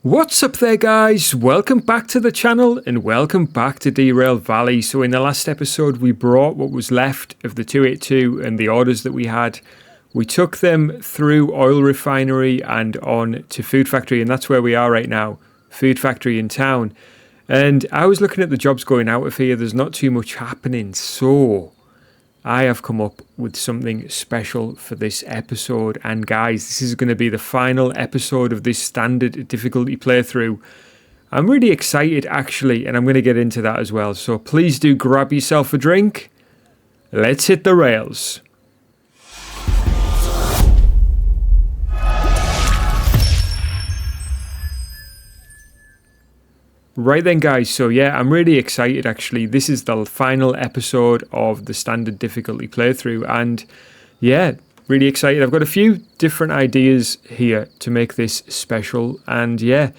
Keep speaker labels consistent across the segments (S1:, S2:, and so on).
S1: What's up there, guys? Welcome back to the channel and welcome back to Derail Valley. So in the last episode we brought what was left of the 282 and the orders that we had. We took them through oil refinery and on to food factory, and that's where we are right now, food factory in town. And I was looking at the jobs going out of here. There's not too much happening, so I have come up with something special for this episode. And guys, this is going to be the final episode of this standard difficulty playthrough. I'm really excited actually, and I'm going to get into that as well. So please do grab yourself a drink. Let's hit the rails. Right then, guys, so yeah, I'm really excited actually. This is the final episode of the standard difficulty playthrough, and yeah, really excited. I've got a few different ideas here to make this special, and yeah,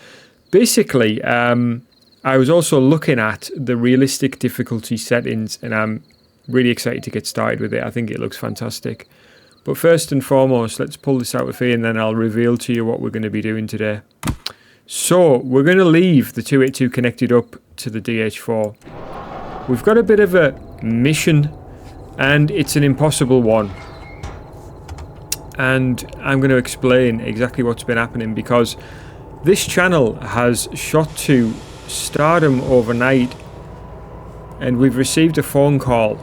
S1: basically, I was also looking at the realistic difficulty settings, and I'm really excited to get started with it. I think it looks fantastic. But first and foremost, let's pull this out of here, and then I'll reveal to you what we're going to be doing today. So, we're going to leave the 282 connected up to the DH4. We've got a bit of a mission, and it's an impossible one. And I'm going to explain exactly what's been happening, because this channel has shot to stardom overnight, and we've received a phone call.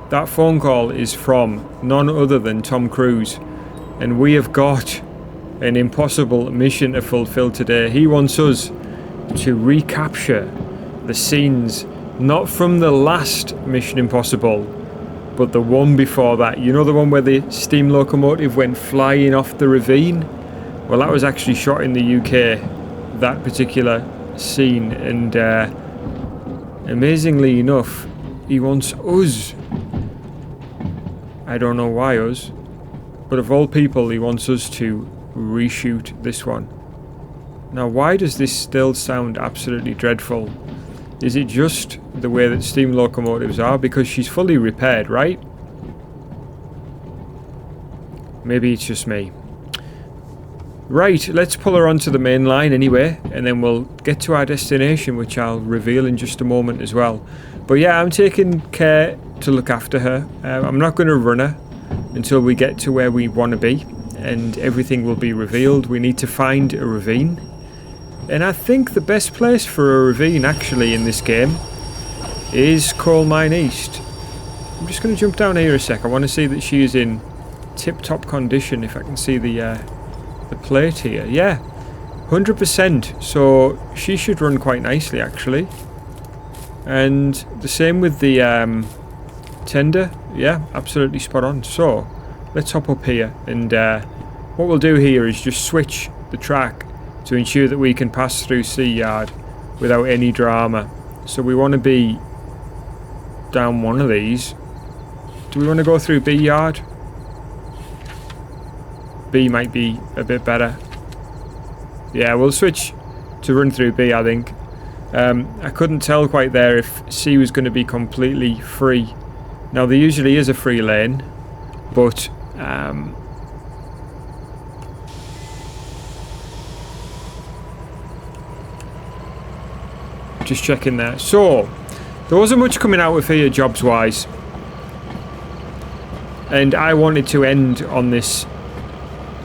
S1: That phone call is from none other than Tom Cruise, and we have got an impossible mission to fulfill today. He wants us to recapture the scenes, not from the last Mission Impossible, but the one before that. You know, the one where the steam locomotive went flying off the ravine? Well, that was actually shot in the UK, that particular scene, and amazingly enough, he wants us. I don't know why us, but of all people, he wants us to reshoot this one. Now, why does this still sound absolutely dreadful? Is it just the way that steam locomotives are? Because she's fully repaired, right? Maybe it's just me. Right, let's pull her onto the main line anyway, and then we'll get to our destination, which I'll reveal in just a moment as well. But yeah, I'm taking care to look after her. I'm not going to run her until we get to where we want to be, and everything will be revealed. We need to find a ravine, and I think the best place for a ravine actually in this game is Coal Mine East. I'm just going to jump down here a sec. I want to see that she is in tip-top condition. If I can see the plate here, yeah, 100%. So she should run quite nicely actually, and the same with the tender. Yeah, absolutely spot on. So let's hop up here, and what we'll do here is just switch the track to ensure that we can pass through C Yard without any drama. So we want to be down one of these. Do we want to go through B Yard? B might be a bit better. Yeah, we'll switch to run through B, I think. I couldn't tell quite there if C was going to be completely free. Now, there usually is a free lane, but just checking there. So there wasn't much coming out of here jobs wise, and I wanted to end on this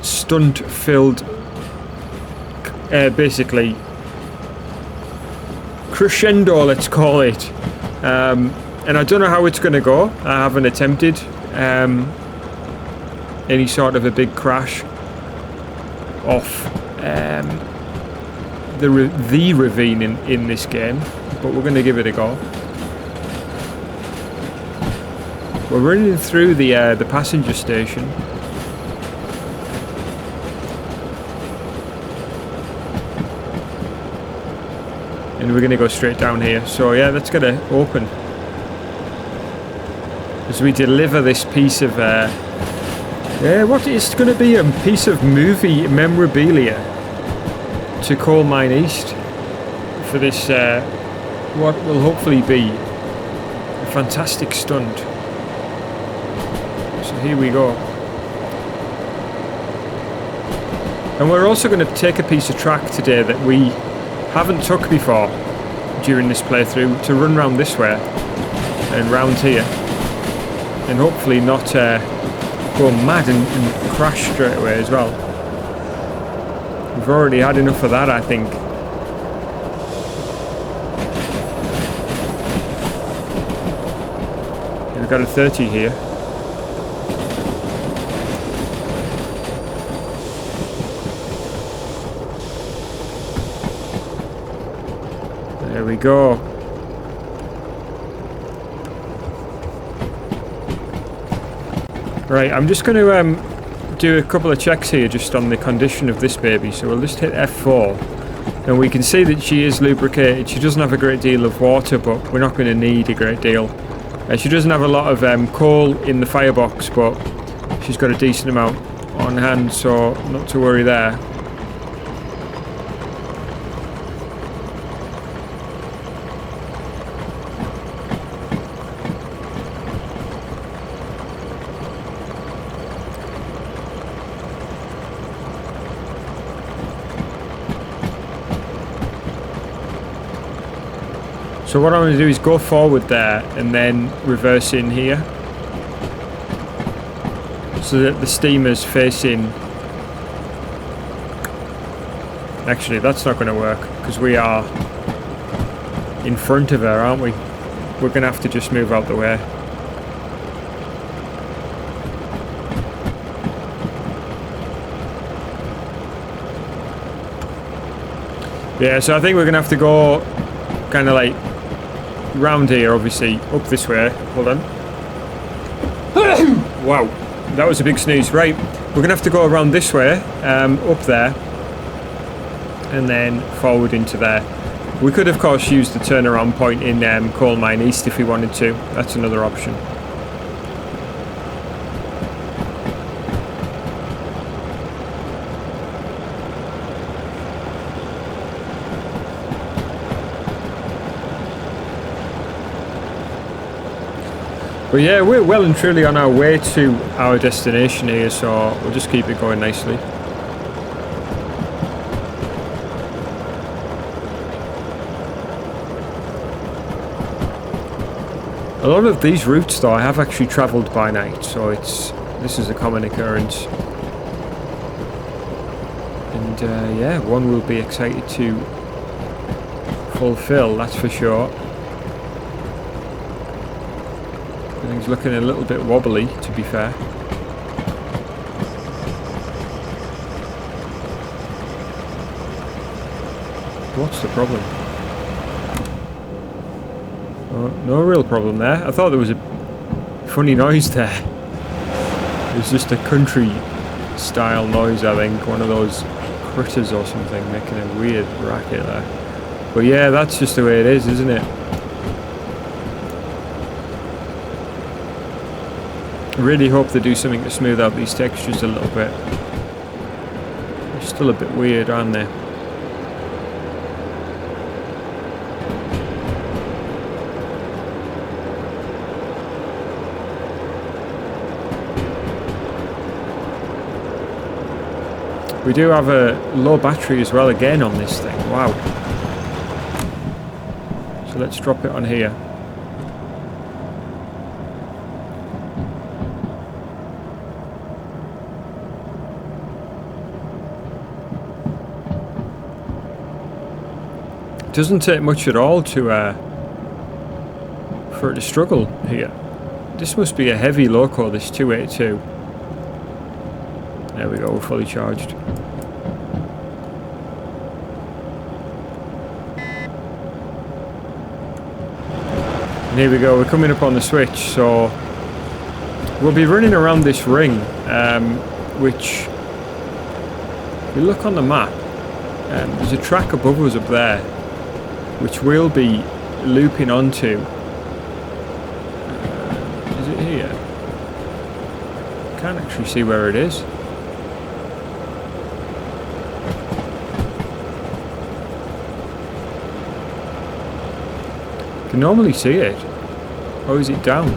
S1: stunt filled basically crescendo, let's call it, and I don't know how it's going to go. I haven't attempted any sort of a big crash off the ravine in this game, but we're going to give it a go. We're running through the passenger station. And we're going to go straight down here. So yeah, let's get it open as we deliver this piece of what is going to be a piece of movie memorabilia to Coal Mine East for this what will hopefully be a fantastic stunt. So here we go. And we're also going to take a piece of track today that we haven't took before during this playthrough to run round this way and round here, and hopefully not go mad and crash straight away as well. We've already had enough of that, I think. We've got a 30 here. There we go. Right, I'm just going to do a couple of checks here just on the condition of this baby. So we'll just hit F4 and we can see that she is lubricated. She doesn't have a great deal of water, but we're not going to need a great deal. She doesn't have a lot of coal in the firebox, but she's got a decent amount on hand, so not to worry there. So what I'm going to do is go forward there and then reverse in here so that the steamer's facing... Actually, that's not going to work because we are in front of her, aren't we? We're going to have to just move out the way. Yeah, so I think we're going to have to go kind of like round here, obviously, up this way. Hold on. Wow, that was a big sneeze. Right, we're going to have to go around this way, up there, and then forward into there. We could, of course, use the turnaround point in Coal Mine East if we wanted to. That's another option. But yeah, we're well and truly on our way to our destination here, so we'll just keep it going nicely. A lot of these routes, though, I have actually travelled by night, so this is a common occurrence. And yeah, one will be excited to fulfill, that's for sure. Everything's looking a little bit wobbly, to be fair. What's the problem? Oh, no real problem there. I thought there was a funny noise there. It was just a country style noise, I think. One of those critters or something making a weird racket there. But yeah, that's just the way it is, isn't it? I really hope they do something to smooth out these textures a little bit. They're still a bit weird, aren't they? We do have a low battery as well again on this thing. Wow. So let's drop it on here. It doesn't take much at all to for it to struggle here. This must be a heavy loco, this 282. There we go, we're fully charged. And here we go, we're coming up on the switch, so we'll be running around this ring, which, if we look on the map, there's a track above us up there, which we'll be looping onto. Is it here? Can't actually see where it is. Can normally see it. Or is it down?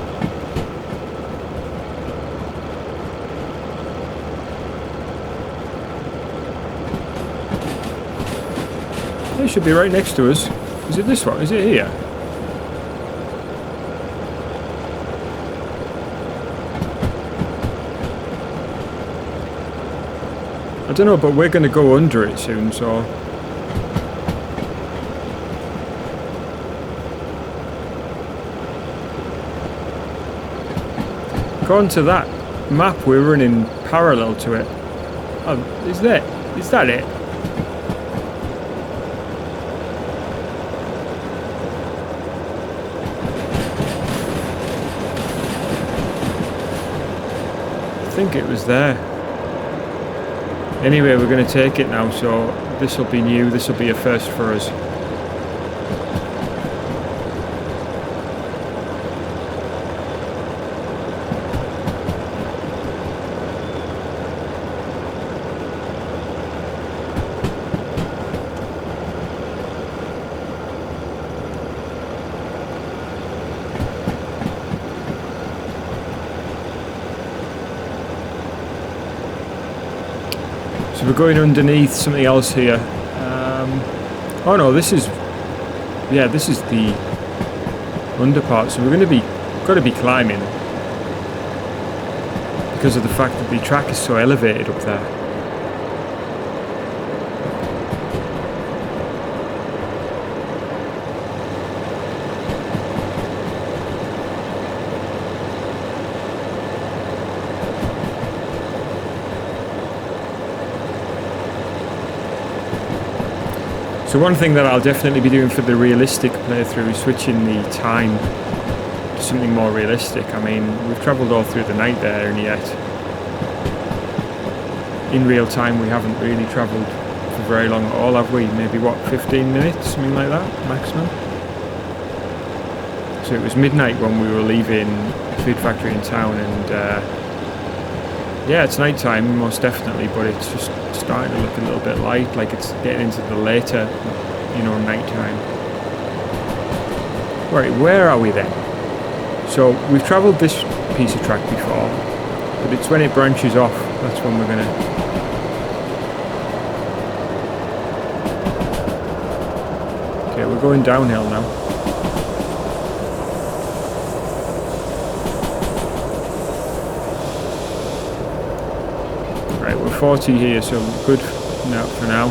S1: It should be right next to us. Is it this one? Is it here? I don't know, but we're going to go under it soon, so... According to that map, we're running parallel to it. Oh, is that it? I think it was there. Anyway, we're going to take it now, so this will be new. This will be a first for us. So we're going underneath something else here. Oh no, this is the underpart. So we're got to be climbing because of the fact that the track is so elevated up there. So one thing that I'll definitely be doing for the realistic playthrough is switching the time to something more realistic. I mean, we've travelled all through the night there, and yet in real time we haven't really travelled for very long at all, have we? Maybe, what, 15 minutes, something like that, maximum? So it was midnight when we were leaving the food factory in town, and yeah, it's night time, most definitely, but it's just starting to look a little bit light, like it's getting into the later, night time. Right, where are we then? So we've travelled this piece of track before, but it's when it branches off, that's when we're gonna... Okay, we're going downhill now. Right, we're 40 here, so good for now.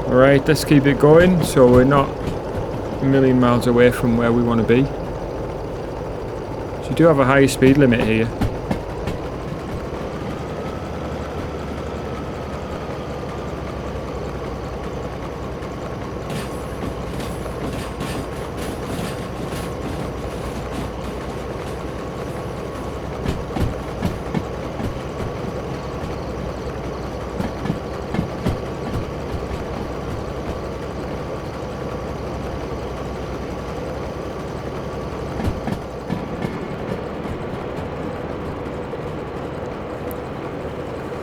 S1: Alright, let's keep it going, so we're not a million miles away from where we want to be. So you do have a high speed limit here.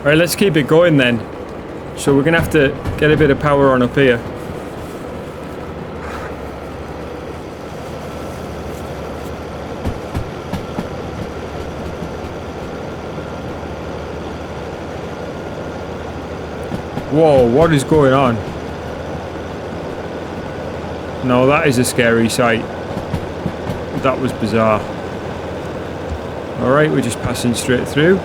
S1: Right, let's keep it going then. So we're going to have to get a bit of power on up here. Whoa, what is going on? No, that is a scary sight. That was bizarre. Alright, we're just passing straight through.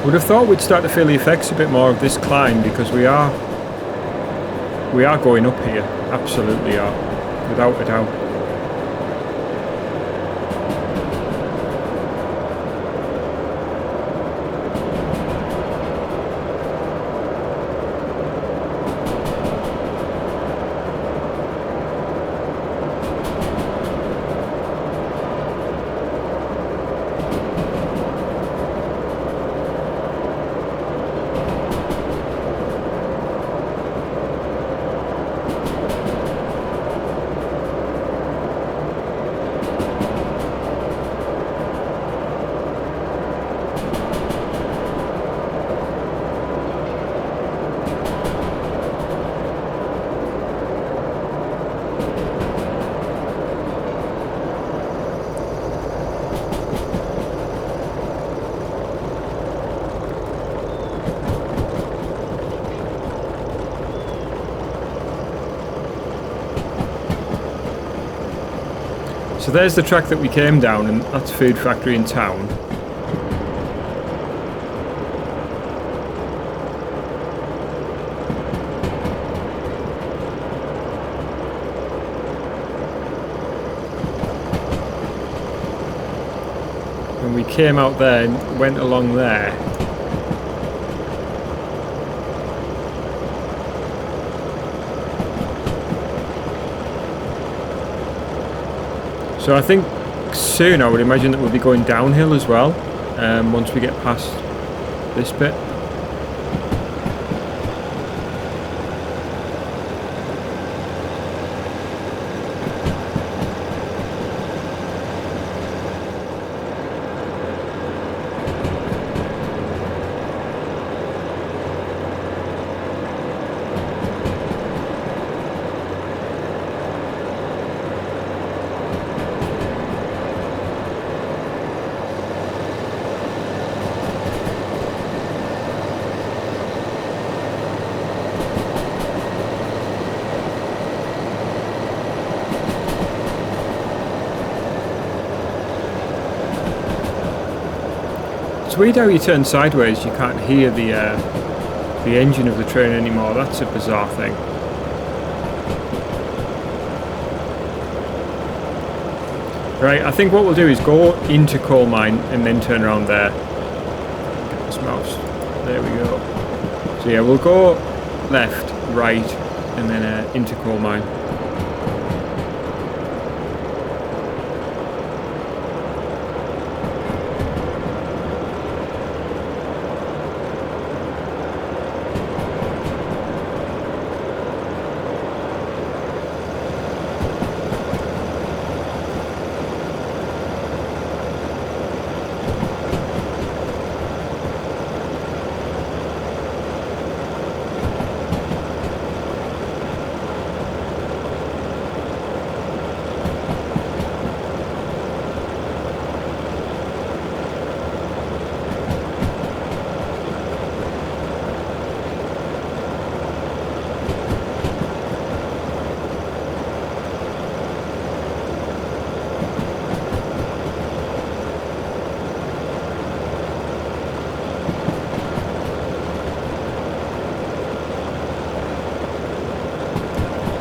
S1: Would have thought we'd start to feel the effects a bit more of this climb, because we are going up here, absolutely are, without a doubt. So there's the track that we came down, and that's Food Factory in town. And we came out there and went along there. So I think soon I would imagine that we'll be going downhill as well, once we get past this bit. It's weird how you turn sideways, you can't hear the engine of the train anymore. That's a bizarre thing. Right, I think what we'll do is go into coal mine and then turn around there. Get this mouse. There we go. So yeah, we'll go left, right, and then into coal mine.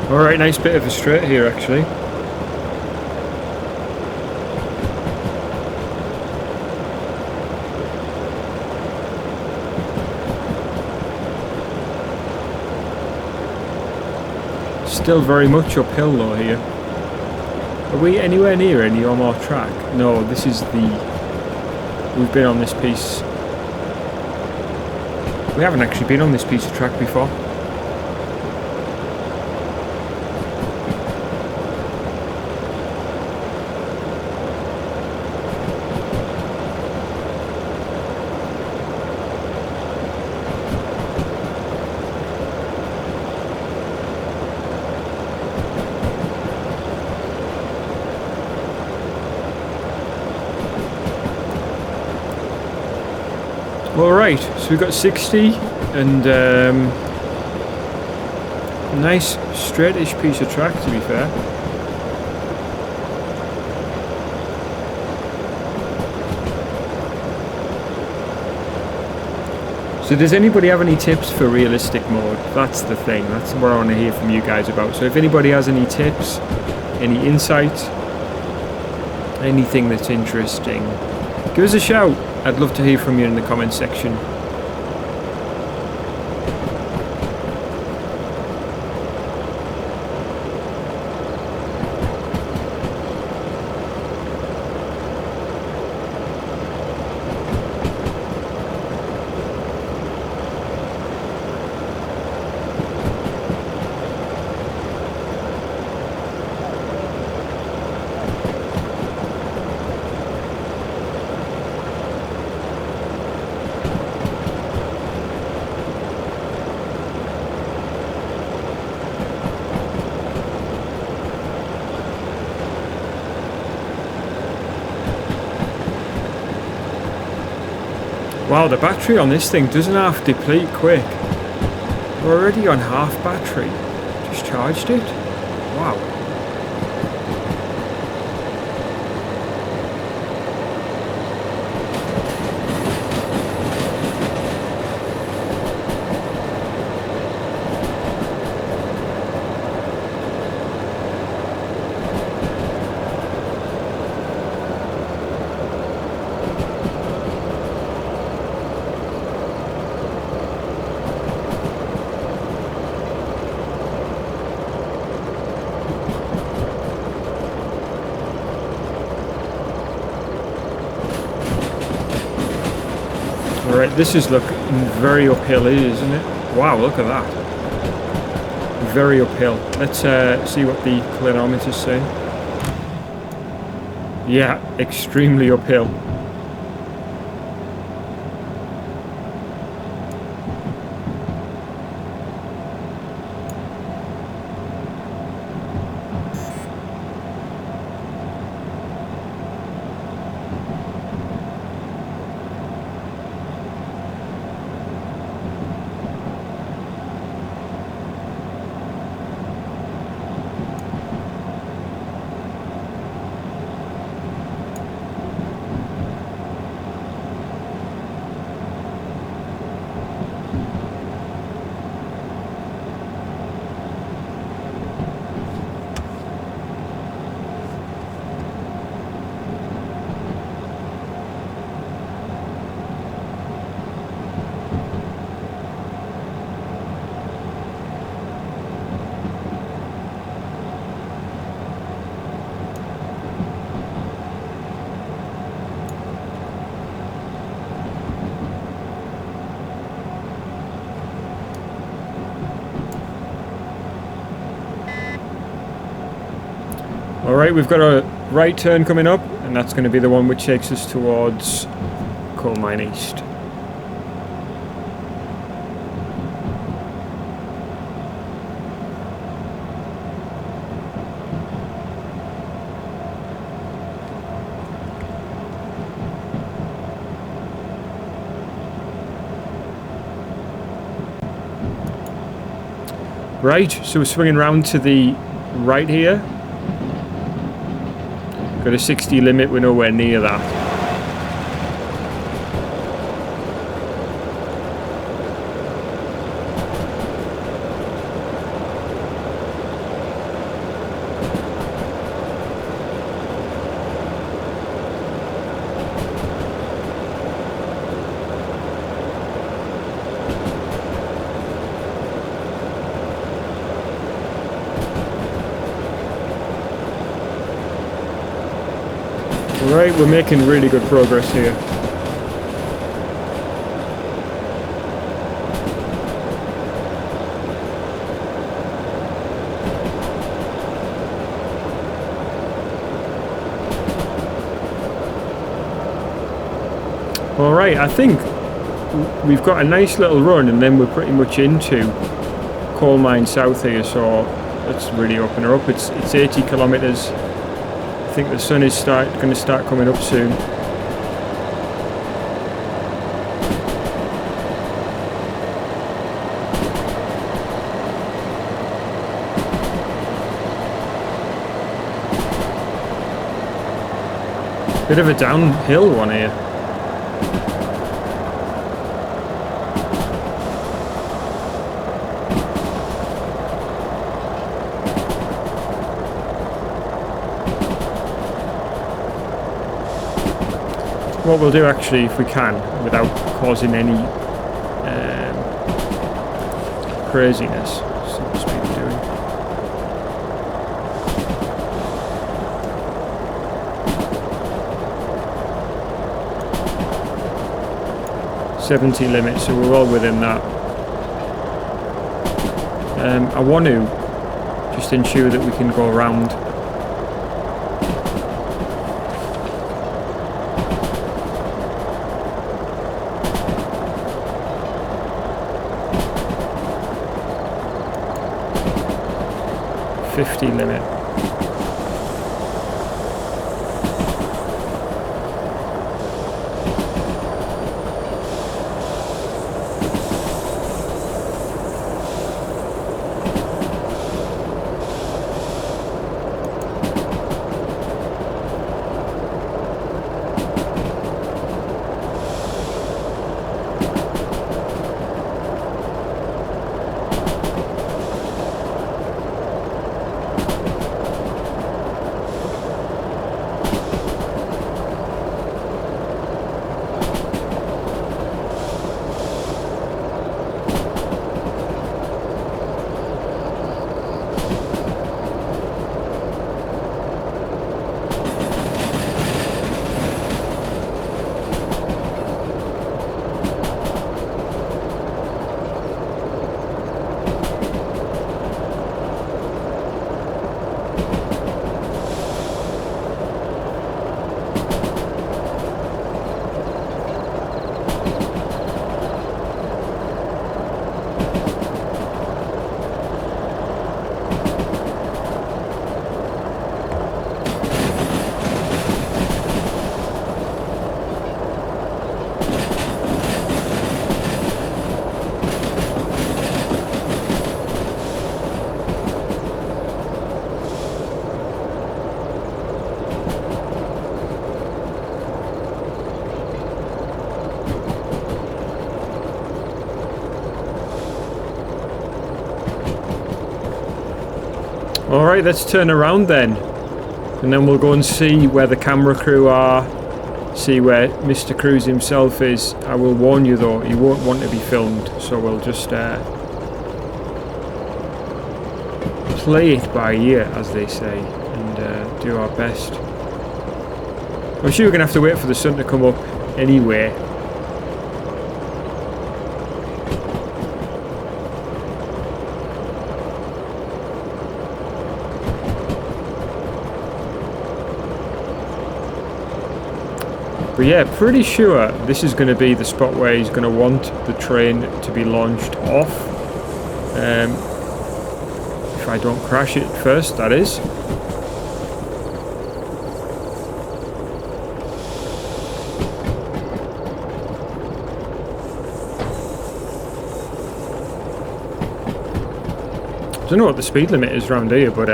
S1: Alright, nice bit of a straight here actually. Still very much uphill though here. Are we anywhere near any more track? No, this is the... We've been on this piece... We haven't actually been on this piece of track before. Alright, so we've got 60 and a nice straightish piece of track to be fair. So does anybody have any tips for realistic mode? That's the thing, that's what I want to hear from you guys about. So if anybody has any tips, any insights, anything that's interesting, give us a shout. I'd love to hear from you in the comments section. Wow, the battery on this thing doesn't half deplete quick. We're already on half battery. Just charged it. Wow. Alright, this is looking very uphill, isn't it? Wow, look at that. Very uphill. Let's see what the clinometer's saying. Yeah, extremely uphill. Alright, we've got a right turn coming up, and that's going to be the one which takes us towards Coal Mine East. Right, so we're swinging round to the right here. Got a 60 limit, we're nowhere near that. Right, we're making really good progress here. Alright, I think we've got a nice little run and then we're pretty much into Coal Mine South here, so let's really open her up. It's 80 kilometers. I think the sun is going to start coming up soon. Bit of a downhill one here. What we'll do actually, if we can, without causing any craziness, see what speed we're doing. .70 limit, so we're well within that. I want to just ensure that we can go around. .50 limit. Alright, let's turn around then. And then we'll go and see where the camera crew are. See where Mr. Cruz himself is. I will warn you though, he won't want to be filmed. So we'll just play it by ear, as they say. And do our best. I'm sure we're going to have to wait for the sun to come up anyway. But yeah, pretty sure this is going to be the spot where he's going to want the train to be launched off. If I don't crash it first, that is. I don't know what the speed limit is around here, but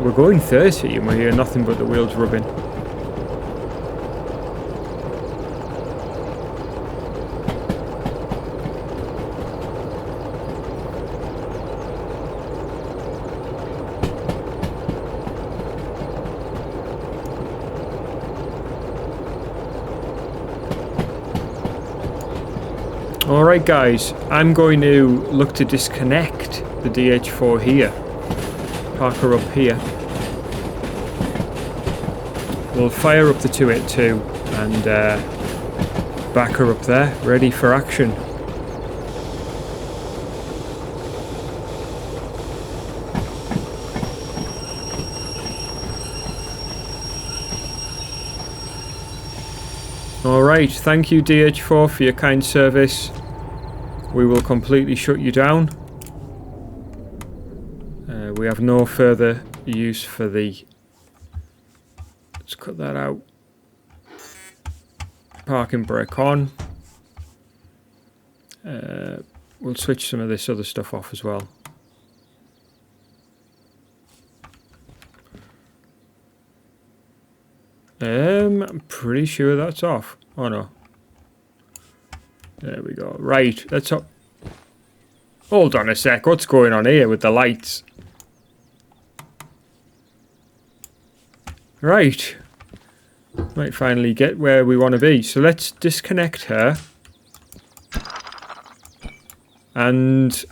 S1: we're going 30 and we hear nothing but the wheels rubbing. Alright guys, I'm going to look to disconnect the DH4 here. Park her up here. We'll fire up the 282 and back her up there, ready for action. Alright, thank you DH4 for your kind service. We will completely shut you down. We have no further use for the... Let's cut that out. Parking brake on. We'll switch some of this other stuff off as well. I'm pretty sure that's off. Oh no. There we go. Right, let's up. Hold on a sec. What's going on here with the lights? Right. Might finally get where we want to be. So let's disconnect her. And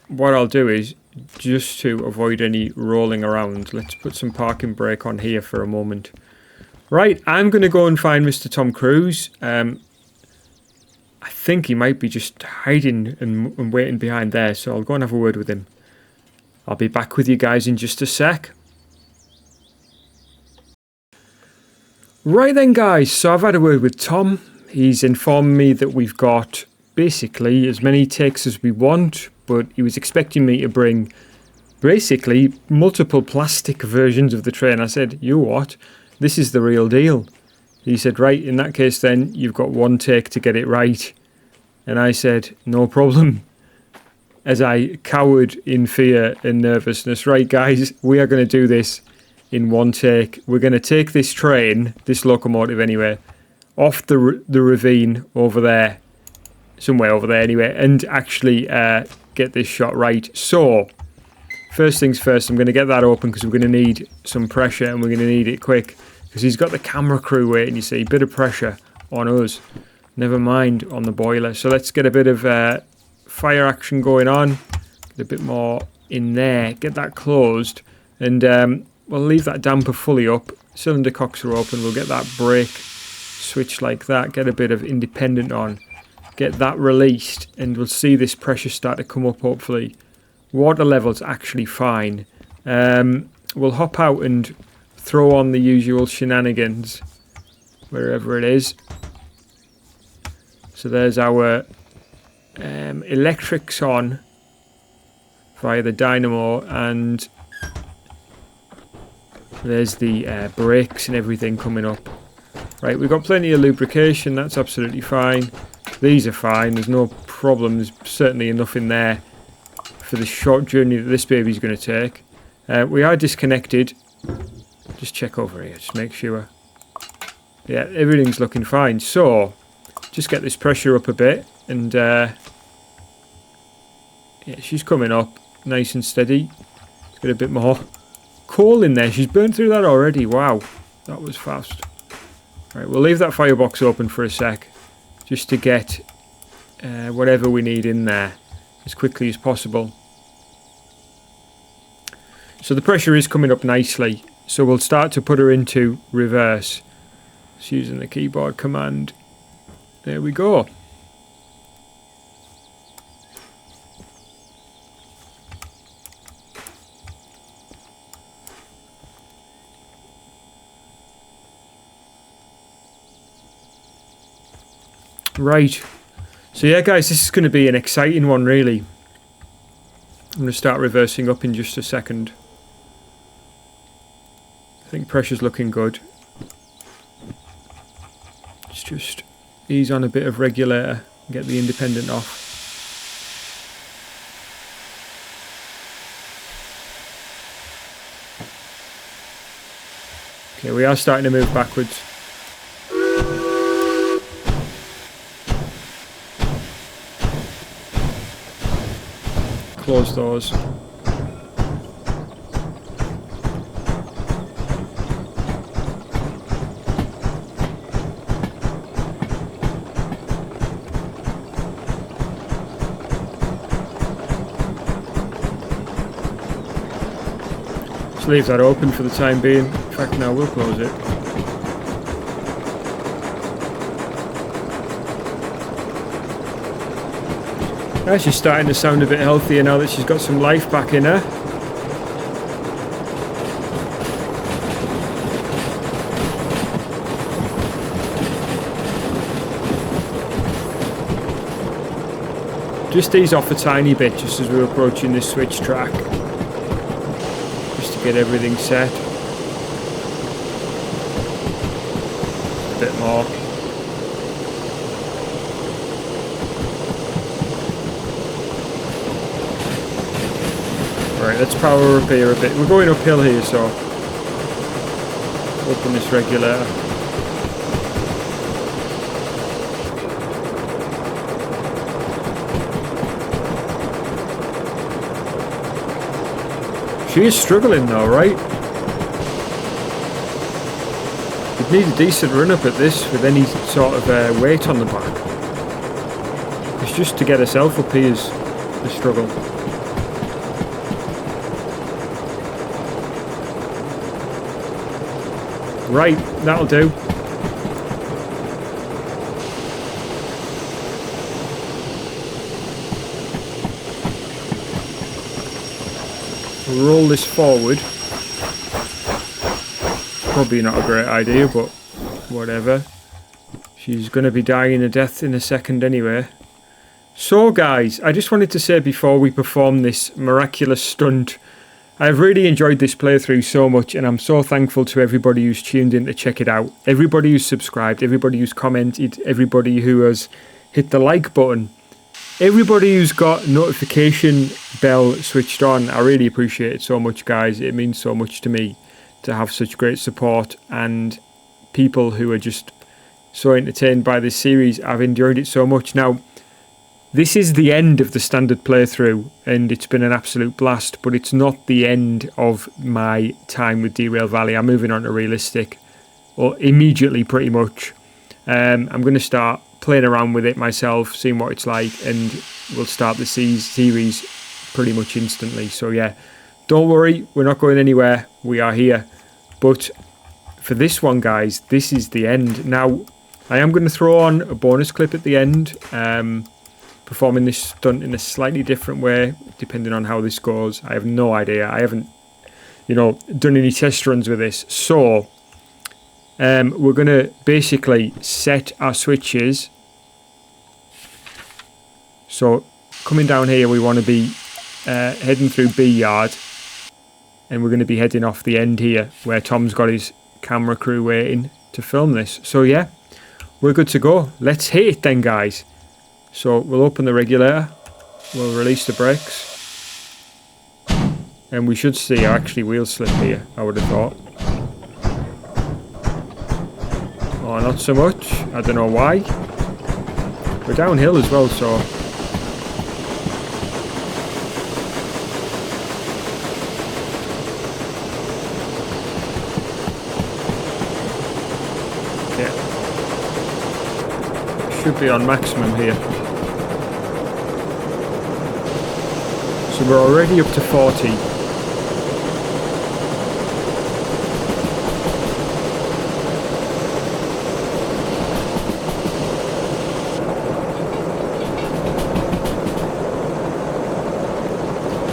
S1: what I'll do is, just to avoid any rolling around, let's put some parking brake on here for a moment. Right, I'm going to go and find Mr. Tom Cruise. I think he might be just hiding and waiting behind there, so I'll go and have a word with him. I'll be back with you guys in just a sec. Right then guys, so I've had a word with Tom. He's informed me that we've got basically as many takes as we want, but he was expecting me to bring basically multiple plastic versions of the train. I said, you what? This is the real deal. He said, right, in that case then, you've got one take to get it right. And I said, no problem. As I cowered in fear and nervousness. Right, guys, we are going to do this in one take. We're going to take this train, this locomotive anyway, off the ravine over there. Somewhere over there anyway. And actually get this shot right. So, first things first, I'm going to get that open because we're going to need some pressure and we're going to need it quick. Because he's got the camera crew waiting, you see. Bit of pressure on us. Never mind on the boiler. So let's get a bit of fire action going on. Get a bit more in there. Get that closed. And we'll leave that damper fully up. Cylinder cocks are open. We'll get that brake switch like that. Get a bit of independent on. Get that released. And we'll see this pressure start to come up hopefully. Water level's actually fine. We'll hop out and throw on the usual shenanigans wherever it is. So there's our electrics on via the dynamo, and there's the brakes and everything coming up. Right, we've got plenty of lubrication, that's absolutely fine. These are fine, there's no problem, there's certainly enough in there for the short journey that this baby's going to take. We are disconnected. Just check over here, just make sure. Yeah, everything's looking fine. So, just get this pressure up a bit. And, yeah, she's coming up. nice and steady. Let's get a bit more coal in there. She's burned through that already. Wow, that was fast. Right, we'll leave that firebox open for a sec, just to get whatever we need in there as quickly as possible. So the pressure is coming up nicely, so we'll start to put her into reverse. Just using the keyboard command. There we go. Right, so yeah guys, this is going to be an exciting one really. I'm going to start reversing up in just a second. I think pressure's looking good. Let's just ease on a bit of regulator and get the independent off. Okay, we are starting to move backwards. Close those. Just leave that open for the time being. In fact, now we'll close it. Yeah, she's starting to sound a bit healthier now that she's got some life back in her. Just ease off a tiny bit just as we're approaching this switch track. Just to get everything set. A bit more. Right, let's power up here a bit. We're going uphill here, so open this regulator. She is struggling though, right? You'd need a decent run up at this with any sort of weight on the back. It's just to get herself up here's the struggle. Right, that'll do. Roll this forward. Probably not a great idea, but whatever. She's going to be dying a death in a second anyway. So guys, I just wanted to say before we perform this miraculous stunt, I've really enjoyed this playthrough so much, and I'm so thankful to everybody who's tuned in to check it out. Everybody who's subscribed, everybody who's commented, everybody who has hit the like button, everybody who's got notification bell switched on. I really appreciate it so much, guys. It means so much to me to have such great support and people who are just so entertained by this series. I've enjoyed it so much. Now, this is the end of the standard playthrough, and it's been an absolute blast, but it's not the end of my time with Derail Valley. I'm moving on to realistic, or immediately pretty much. I'm going to start playing around with it myself, seeing what it's like, and we'll start the series pretty much instantly. So yeah, don't worry, we're not going anywhere. We are here. But for this one, guys, this is the end. Now, I am going to throw on a bonus clip at the end, performing this stunt in a slightly different way, depending on how this goes. I have no idea. I haven't, done any test runs with this. So, we're going to basically set our switches. So, coming down here, we want to be heading through B yard, and we're going to be heading off the end here, where Tom's got his camera crew waiting to film this. So, yeah, we're good to go. Let's hit it then, guys. So we'll open the regulator, we'll release the brakes, and we should see actually wheel slip here, I would have thought. Oh, not so much, I don't know why. We're downhill as well, so Should be on maximum here. So we're already up to 40.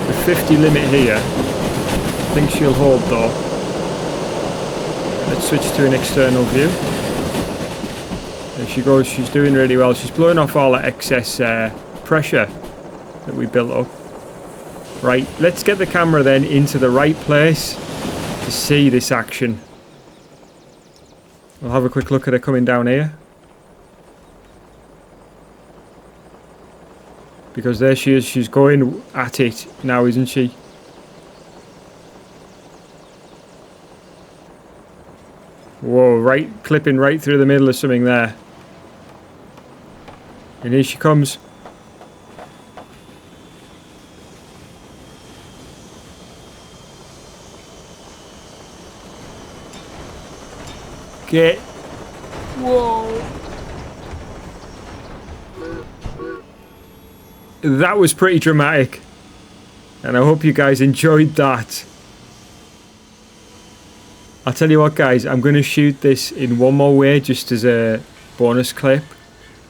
S1: The 50 limit here. I think she'll hold though. Let's switch to an external view. There she goes, she's doing really well. She's blowing off all that excess pressure that we built up. Right, let's get the camera then into the right place to see this action. We'll have a quick look at her coming down here. Because there she is, she's going at it now, isn't she? Whoa, right, clipping right through the middle of something there. And here she comes. Get. Whoa. That was pretty dramatic. And I hope you guys enjoyed that. I'll tell you what guys, I'm going to shoot this in one more way just as a bonus clip.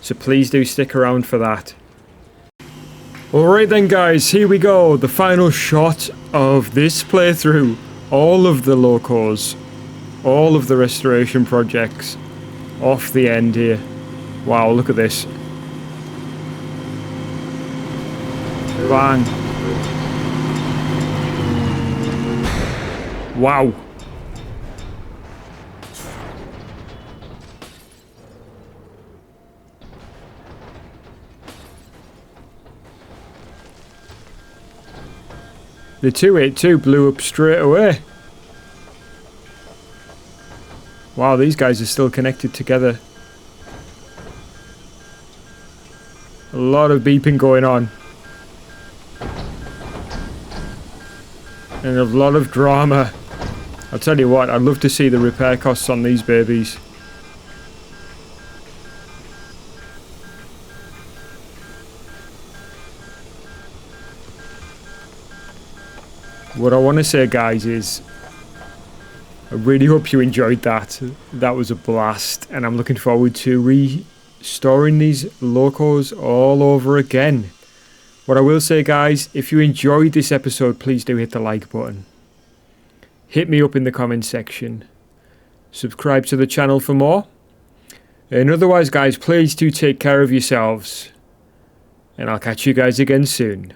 S1: So please do stick around for that. Alright then guys, here we go. The final shot of this playthrough. All of the locos. All of the restoration projects. Off the end here. Wow, look at this. Bang. Wow. The 282 blew up straight away. Wow, these guys are still connected together. A lot of beeping going on. And a lot of drama. I'll tell you what, I'd love to see the repair costs on these babies. What I want to say guys is I really hope you enjoyed that. That was a blast and I'm looking forward to restoring these locos all over again. What I will say guys, if you enjoyed this episode, please do hit the like button. Hit me up in the comment section. Subscribe to the channel for more. And otherwise guys, please do take care of yourselves. And I'll catch you guys again soon.